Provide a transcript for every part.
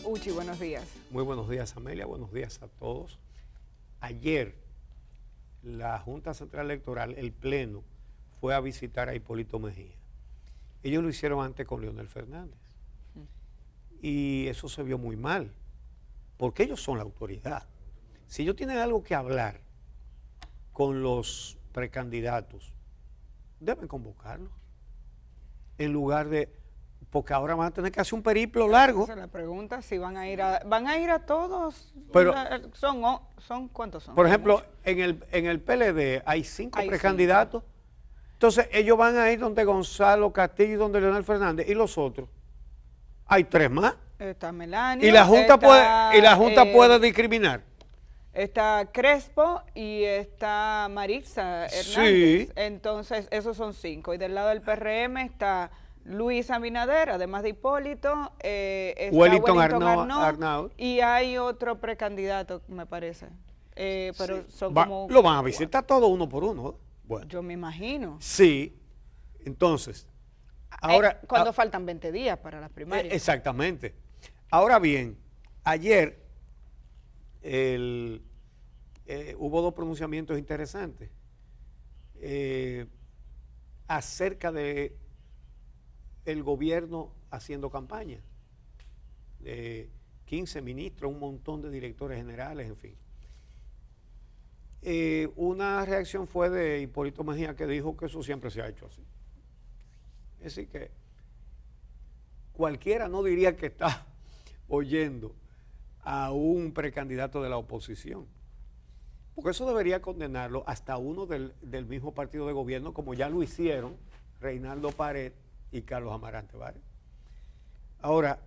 Uchi, buenos días. Muy buenos días, Amelia. Buenos días a todos. Ayer, la Junta Central Electoral, el Pleno, fue a visitar a Hipólito Mejía. Ellos lo hicieron antes con Leonel Fernández. Y eso se vio muy mal, porque ellos son la autoridad. Si ellos tienen algo que hablar con los precandidatos, deben convocarlos. En lugar de... Porque ahora van a tener que hacer un periplo largo. Se le pregunta si van a ir a todos. Pero, son ¿cuántos son? Por ejemplo, en el PLD hay 5 precandidatos. Entonces, ellos van a ir donde Gonzalo Castillo y donde Leonel Fernández. ¿Y los otros? Hay 3 más. Está Melania. Y la Junta puede discriminar. Está Crespo y está Maritza Hernández. Sí. Entonces, esos son 5. Y del lado del PRM está Luis Abinader, además de Hipólito, está Wellington Arnaud, y hay otro precandidato, me parece. Pero Sí. son como... Lo van a visitar todos uno por uno. Bueno. Yo me imagino. Sí. Entonces, ahora... cuando faltan 20 días para las primarias. Exactamente. Ahora bien, ayer hubo 2 pronunciamientos interesantes acerca de el gobierno haciendo campaña. 15 ministros, un montón de directores generales, en fin. Una reacción fue de Hipólito Mejía, que dijo que eso siempre se ha hecho así. Es decir, que cualquiera no diría que está oyendo a un precandidato de la oposición, porque eso debería condenarlo hasta uno del mismo partido de gobierno, como ya lo hicieron Reinaldo Pared y Carlos Amarante Vares. Ahora,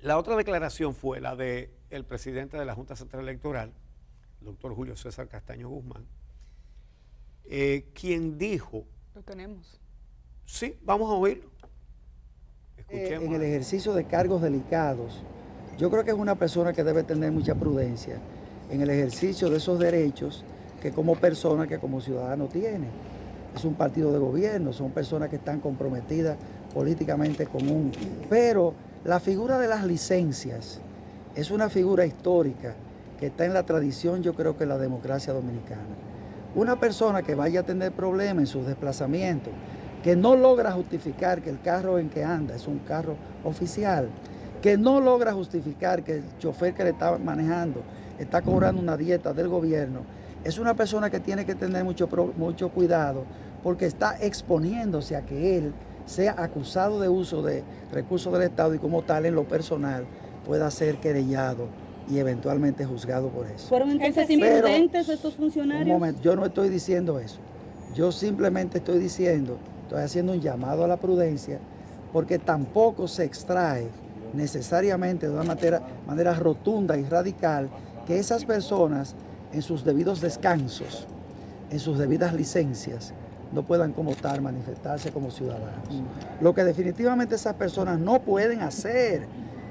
la otra declaración fue la del presidente de la Junta Central Electoral, el doctor Julio César Castaño Guzmán, quien dijo... Lo tenemos. Sí, vamos a oírlo. Escuchemos. En el ejercicio de cargos delicados, yo creo que es una persona que debe tener mucha prudencia en el ejercicio de esos derechos que como persona, que como ciudadano tiene. Es un partido de gobierno, son personas que están comprometidas políticamente común. Pero la figura de las licencias es una figura histórica que está en la tradición, yo creo que la democracia dominicana. Una persona que vaya a tener problemas en sus desplazamientos, que no logra justificar que el carro en que anda es un carro oficial, que no logra justificar que el chofer que le está manejando está cobrando una dieta del gobierno, es una persona que tiene que tener mucho cuidado porque está exponiéndose a que él sea acusado de uso de recursos del Estado y como tal en lo personal pueda ser querellado y eventualmente juzgado por eso. ¿Fueron entonces imprudentes estos funcionarios? Un momento, yo no estoy diciendo eso. Yo simplemente estoy haciendo un llamado a la prudencia porque tampoco se extrae necesariamente de una manera rotunda y radical que esas personas en sus debidos descansos, en sus debidas licencias, no puedan como tal manifestarse como ciudadanos. Lo que definitivamente esas personas no pueden hacer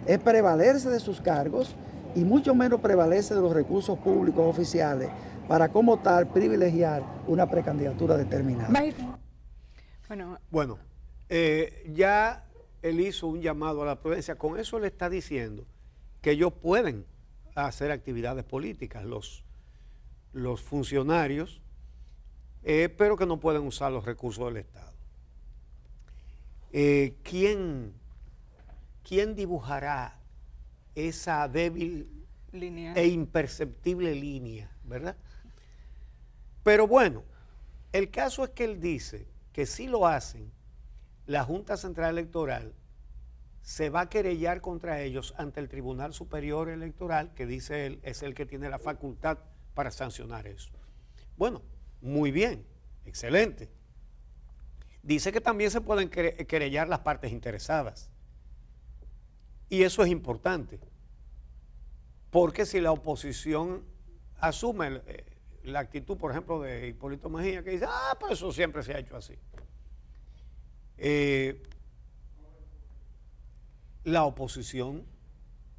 es prevalerse de sus cargos y mucho menos prevalerse de los recursos públicos oficiales para como tal privilegiar una precandidatura determinada. Bueno, ya él hizo un llamado a la prudencia. Con eso le está diciendo que ellos pueden hacer actividades políticas, los funcionarios, pero que no pueden usar los recursos del Estado. ¿Quién dibujará esa débil e imperceptible línea, verdad? Pero bueno, el caso es que él dice que si lo hacen, la Junta Central Electoral se va a querellar contra ellos ante el Tribunal Superior Electoral, que dice él es el que tiene la facultad para sancionar eso. Bueno, muy bien, excelente. Dice que también se pueden querellar las partes interesadas. Y eso es importante, porque si la oposición asume la actitud, por ejemplo, de Hipólito Mejía, que dice, pues eso siempre se ha hecho así. La oposición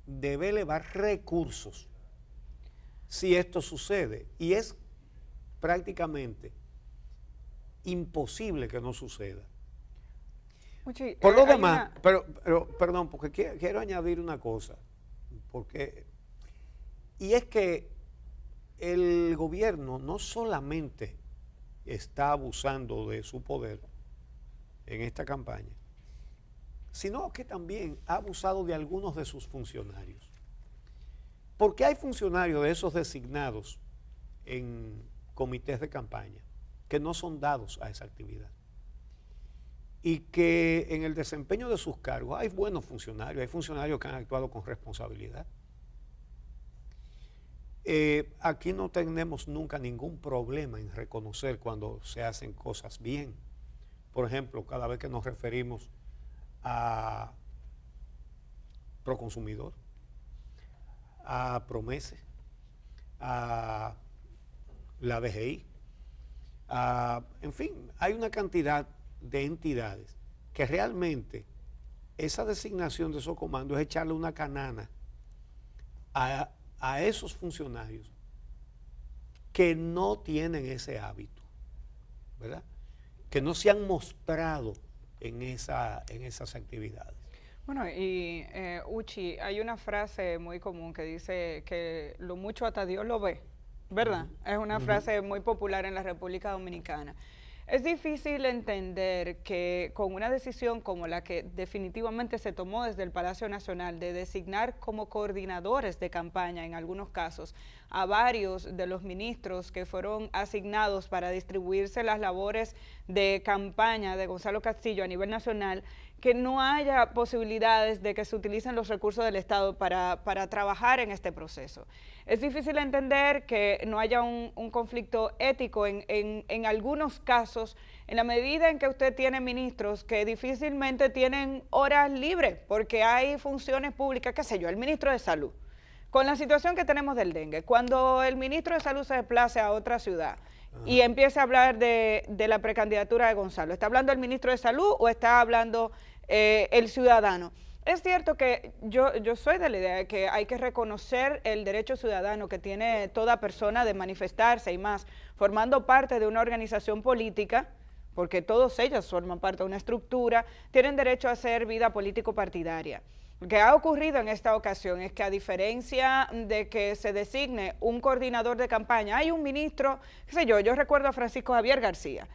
debe elevar recursos si esto sucede, y es prácticamente imposible que no suceda. Por lo demás, pero perdón, porque quiero añadir una cosa. y es que el gobierno no solamente está abusando de su poder en esta campaña, sino que también ha abusado de algunos de sus funcionarios. Porque hay funcionarios de esos designados en comités de campaña que no son dados a esa actividad. Y que en el desempeño de sus cargos hay buenos funcionarios, hay funcionarios que han actuado con responsabilidad. Aquí no tenemos nunca ningún problema en reconocer cuando se hacen cosas bien. Por ejemplo, cada vez que nos referimos a Proconsumidor, a Promese, a la DGI, en fin, hay una cantidad de entidades que realmente esa designación de esos comandos es echarle una canana a esos funcionarios que no tienen ese hábito, ¿verdad? Que no se han mostrado en esas actividades. Bueno, y Uchi, hay una frase muy común que dice que lo mucho hasta Dios lo ve, ¿verdad? Es una frase muy popular en la República Dominicana. Es difícil entender que con una decisión como la que definitivamente se tomó desde el Palacio Nacional de designar como coordinadores de campaña, en algunos casos, a varios de los ministros que fueron asignados para distribuirse las labores de campaña de Gonzalo Castillo a nivel nacional, que no haya posibilidades de que se utilicen los recursos del Estado para trabajar en este proceso. Es difícil entender que no haya un conflicto ético en algunos casos, en la medida en que usted tiene ministros que difícilmente tienen horas libres, porque hay funciones públicas, qué sé yo, el ministro de Salud. Con la situación que tenemos del dengue, cuando el ministro de Salud se desplace a otra ciudad y empiece a hablar de la precandidatura de Gonzalo, ¿está hablando el ministro de Salud o está hablando el ciudadano? Es cierto que yo soy de la idea de que hay que reconocer el derecho ciudadano que tiene toda persona de manifestarse y más, formando parte de una organización política, porque todos ellos forman parte de una estructura, tienen derecho a hacer vida político-partidaria. Lo que ha ocurrido en esta ocasión es que a diferencia de que se designe un coordinador de campaña, hay un ministro, qué sé yo recuerdo a Francisco Javier García,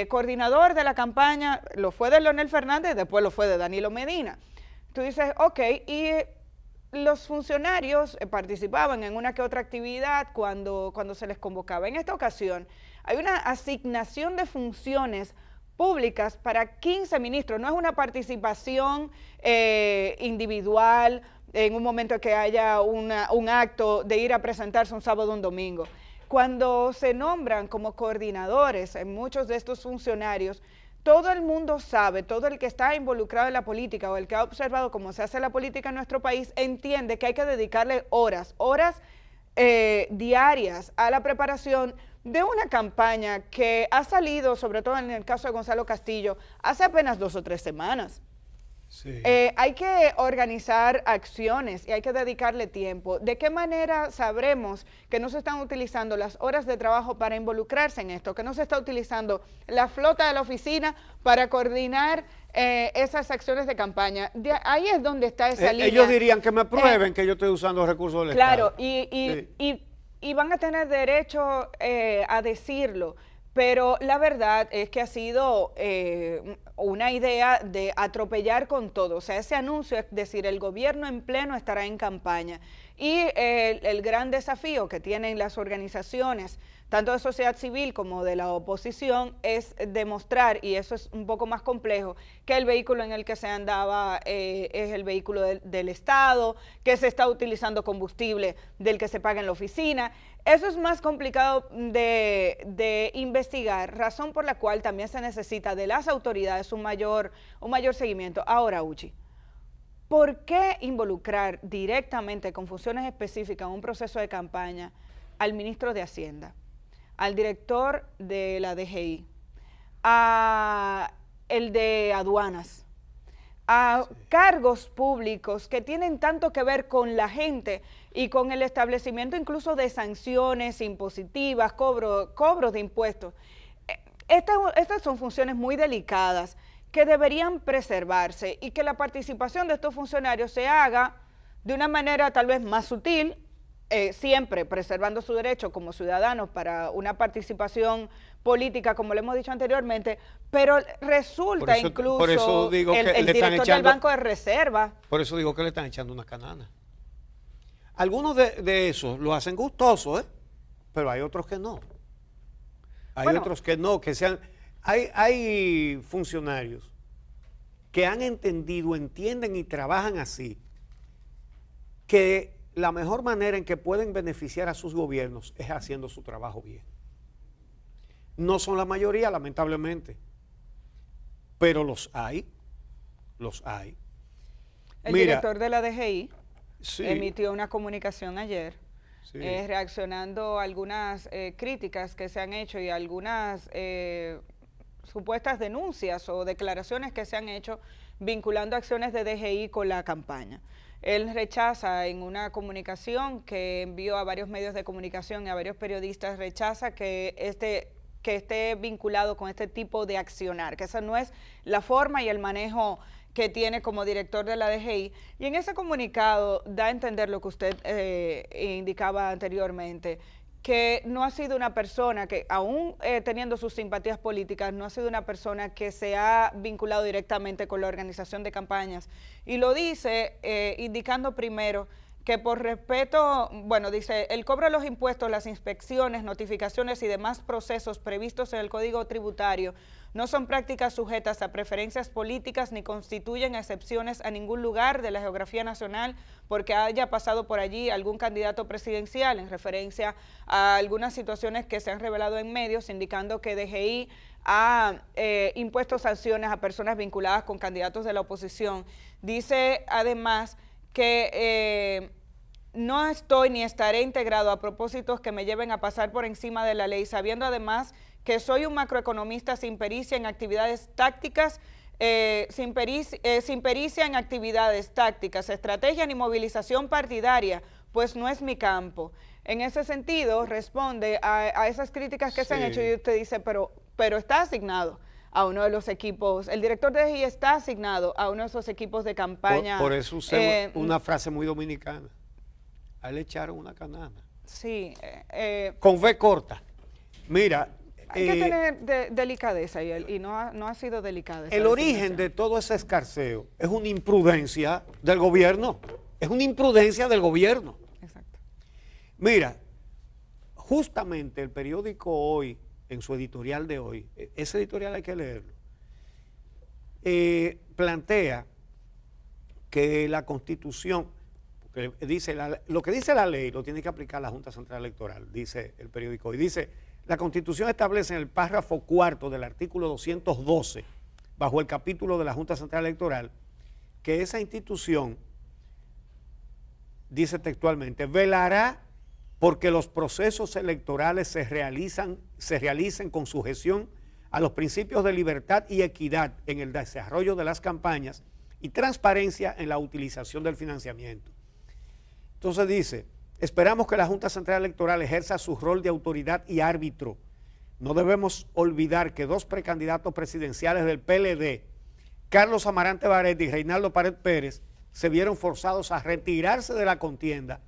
coordinador de la campaña, lo fue de Leonel Fernández, después lo fue de Danilo Medina. Tú dices, ok, y los funcionarios participaban en una que otra actividad cuando se les convocaba. En esta ocasión hay una asignación de funciones públicas para 15 ministros, no es una participación individual en un momento que haya un acto de ir a presentarse un sábado o un domingo. Cuando se nombran como coordinadores en muchos de estos funcionarios, todo el mundo sabe, todo el que está involucrado en la política o el que ha observado cómo se hace la política en nuestro país, entiende que hay que dedicarle horas diarias a la preparación de una campaña que ha salido, sobre todo en el caso de Gonzalo Castillo, hace apenas 2 o 3 semanas. Sí. Hay que organizar acciones y hay que dedicarle tiempo. ¿De qué manera sabremos que no se están utilizando las horas de trabajo para involucrarse en esto? Que no se está utilizando la flota de la oficina para coordinar esas acciones de campaña. Ahí es donde está esa línea. Ellos dirían que me prueben que yo estoy usando los recursos del Estado. Claro, sí. y van a tener derecho a decirlo. Pero la verdad es que ha sido una idea de atropellar con todo. O sea, ese anuncio es decir, el gobierno en pleno estará en campaña. Y el gran desafío que tienen las organizaciones, tanto de sociedad civil como de la oposición, es demostrar, y eso es un poco más complejo, que el vehículo en el que se andaba es el vehículo del Estado, que se está utilizando combustible del que se paga en la oficina. Eso es más complicado de investigar, razón por la cual también se necesita de las autoridades un mayor seguimiento. Ahora, Uchi, ¿por qué involucrar directamente con funciones específicas en un proceso de campaña al ministro de Hacienda, al director de la DGI, a el de aduanas, a cargos públicos que tienen tanto que ver con la gente y con el establecimiento incluso de sanciones impositivas, cobros de impuestos? Estas son funciones muy delicadas que deberían preservarse y que la participación de estos funcionarios se haga de una manera tal vez más sutil, siempre preservando su derecho como ciudadanos para una participación política, como le hemos dicho anteriormente, pero resulta incluso por eso digo que el director del Banco de Reserva. Por eso digo que le están echando una canana. Algunos de esos lo hacen gustoso, pero hay otros que no. Hay otros que no, que sean... Hay funcionarios que han entendido, entienden y trabajan así, que la mejor manera en que pueden beneficiar a sus gobiernos es haciendo su trabajo bien. No son la mayoría, lamentablemente, pero los hay, los hay. El director de la DGI emitió una comunicación ayer reaccionando a algunas críticas que se han hecho y algunas supuestas denuncias o declaraciones que se han hecho vinculando acciones de DGI con la campaña. Él rechaza en una comunicación que envió a varios medios de comunicación y a varios periodistas, rechaza que esté vinculado con este tipo de accionar, que esa no es la forma y el manejo que tiene como director de la DGI. Y en ese comunicado da a entender lo que usted indicaba anteriormente, que no ha sido una persona que, aún teniendo sus simpatías políticas, no ha sido una persona que se ha vinculado directamente con la organización de campañas. Y lo dice indicando primero que por respeto, bueno, dice, el cobro de los impuestos, las inspecciones, notificaciones y demás procesos previstos en el Código Tributario no son prácticas sujetas a preferencias políticas ni constituyen excepciones a ningún lugar de la geografía nacional porque haya pasado por allí algún candidato presidencial, en referencia a algunas situaciones que se han revelado en medios indicando que DGI ha impuesto sanciones a personas vinculadas con candidatos de la oposición. Dice además que no estoy ni estaré integrado a propósitos que me lleven a pasar por encima de la ley, sabiendo además que soy un macroeconomista sin pericia en actividades tácticas, sin pericia en actividades tácticas, estrategia ni movilización partidaria, pues no es mi campo. En ese sentido, responde a esas críticas que se han hecho y usted dice, pero está asignado a uno de los equipos, el director de DGI está asignado a uno de esos equipos de campaña. Por eso usé una frase muy dominicana, a él le echaron una canana. Sí. Con V corta. Mira, hay que tener delicadeza y no ha sido delicada. El origen de todo ese escarceo es una imprudencia del gobierno. Es una imprudencia del gobierno. Exacto. Mira, justamente el periódico Hoy, en su editorial de hoy, ese editorial hay que leerlo, plantea que la Constitución, porque dice lo que dice la ley lo tiene que aplicar la Junta Central Electoral, dice el periódico Hoy, dice: la Constitución establece en el párrafo cuarto del artículo 212, bajo el capítulo de la Junta Central Electoral, que esa institución, dice textualmente, velará porque los procesos electorales se realicen con sujeción a los principios de libertad y equidad en el desarrollo de las campañas y transparencia en la utilización del financiamiento. Entonces dice: esperamos que la Junta Central Electoral ejerza su rol de autoridad y árbitro. No debemos olvidar que dos precandidatos presidenciales del PLD, Carlos Amarante Barrett y Reinaldo Pared Pérez, se vieron forzados a retirarse de la contienda,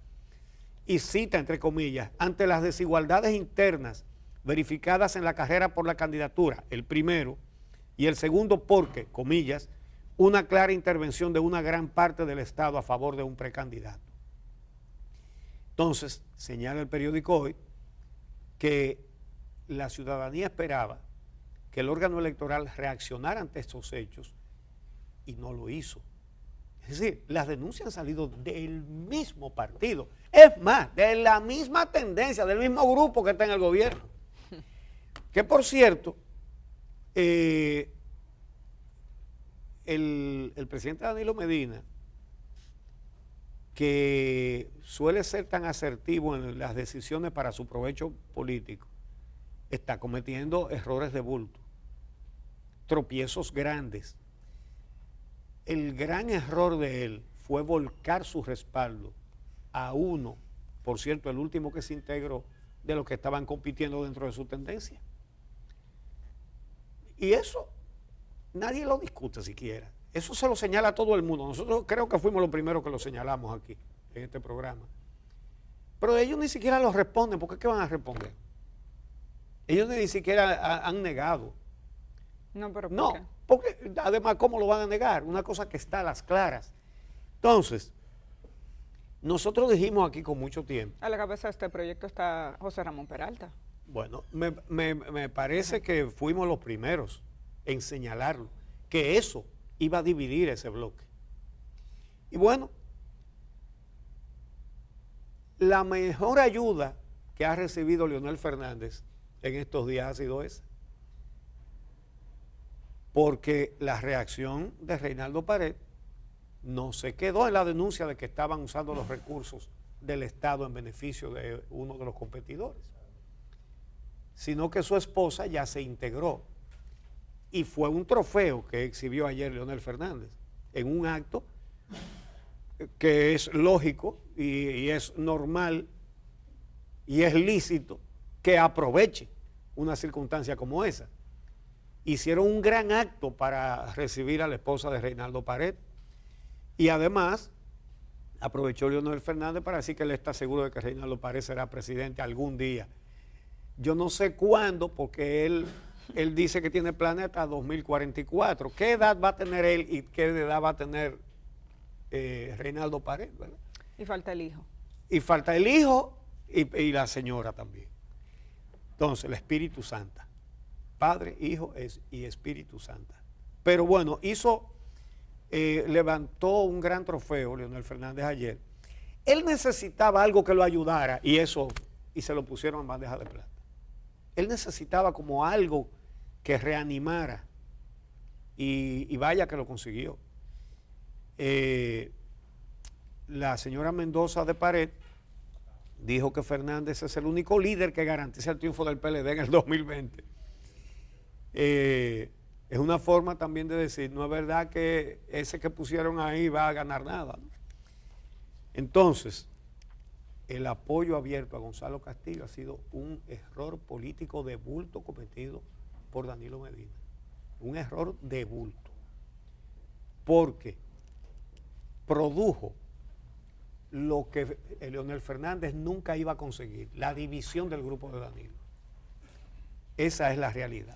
y cita entre comillas, ante las desigualdades internas verificadas en la carrera por la candidatura, el primero, y el segundo porque, comillas, una clara intervención de una gran parte del Estado a favor de un precandidato. Entonces, señala el periódico Hoy que la ciudadanía esperaba que el órgano electoral reaccionara ante estos hechos y no lo hizo. Es decir, las denuncias han salido del mismo partido. Es más, de la misma tendencia, del mismo grupo que está en el gobierno. Que por cierto, el presidente Danilo Medina, que suele ser tan asertivo en las decisiones para su provecho político, está cometiendo errores de bulto, tropiezos grandes. El gran error de él fue volcar su respaldo a uno, por cierto, el último que se integró, de los que estaban compitiendo dentro de su tendencia. Y eso nadie lo discute siquiera. eso se lo señala a todo el mundo. Nosotros creo que fuimos los primeros que lo señalamos aquí, en este programa. Pero ellos ni siquiera lo responden. ¿Por qué van a responder? Ellos ni siquiera han negado. No, pero ¿por no, qué? Porque además, ¿cómo lo van a negar? Una cosa que está a las claras. Entonces, nosotros dijimos aquí con mucho tiempo. A la cabeza de este proyecto está José Ramón Peralta. Bueno, me parece que fuimos los primeros en señalarlo, que eso iba a dividir ese bloque. Y bueno, la mejor ayuda que ha recibido Leonel Fernández en estos días ha sido esa. Porque la reacción de Reinaldo Pared no se quedó en la denuncia de que estaban usando los recursos del Estado en beneficio de uno de los competidores, sino que su esposa ya se integró. Y fue un trofeo que exhibió ayer Leonel Fernández en un acto que es lógico y es normal y es lícito que aproveche una circunstancia como esa. Hicieron un gran acto para recibir a la esposa de Reinaldo Pared y además aprovechó Leonel Fernández para decir que él está seguro de que Reinaldo Pared será presidente algún día. Yo no sé cuándo, porque él dice que tiene planes hasta 2044. ¿Qué edad va a tener él y qué edad va a tener Reinaldo Pared, ¿verdad? Y falta el hijo. Y falta el hijo y la señora también. Entonces, la Espíritu Santa. Padre, Hijo y Espíritu Santa. Pero bueno, levantó un gran trofeo Leonel Fernández ayer. Él necesitaba algo que lo ayudara y se lo pusieron en bandeja de plata. Él necesitaba como algo que reanimara y vaya que lo consiguió. La señora Mendoza de Pared dijo que Fernández es el único líder que garantiza el triunfo del PLD en el 2020. Es una forma también de decir, no es verdad que ese que pusieron ahí va a ganar nada, ¿no? Entonces, el apoyo abierto a Gonzalo Castillo ha sido un error político de bulto cometido por Danilo Medina. Un error de bulto. Porque produjo lo que Leonel Fernández nunca iba a conseguir, la división del grupo de Danilo. Esa es la realidad.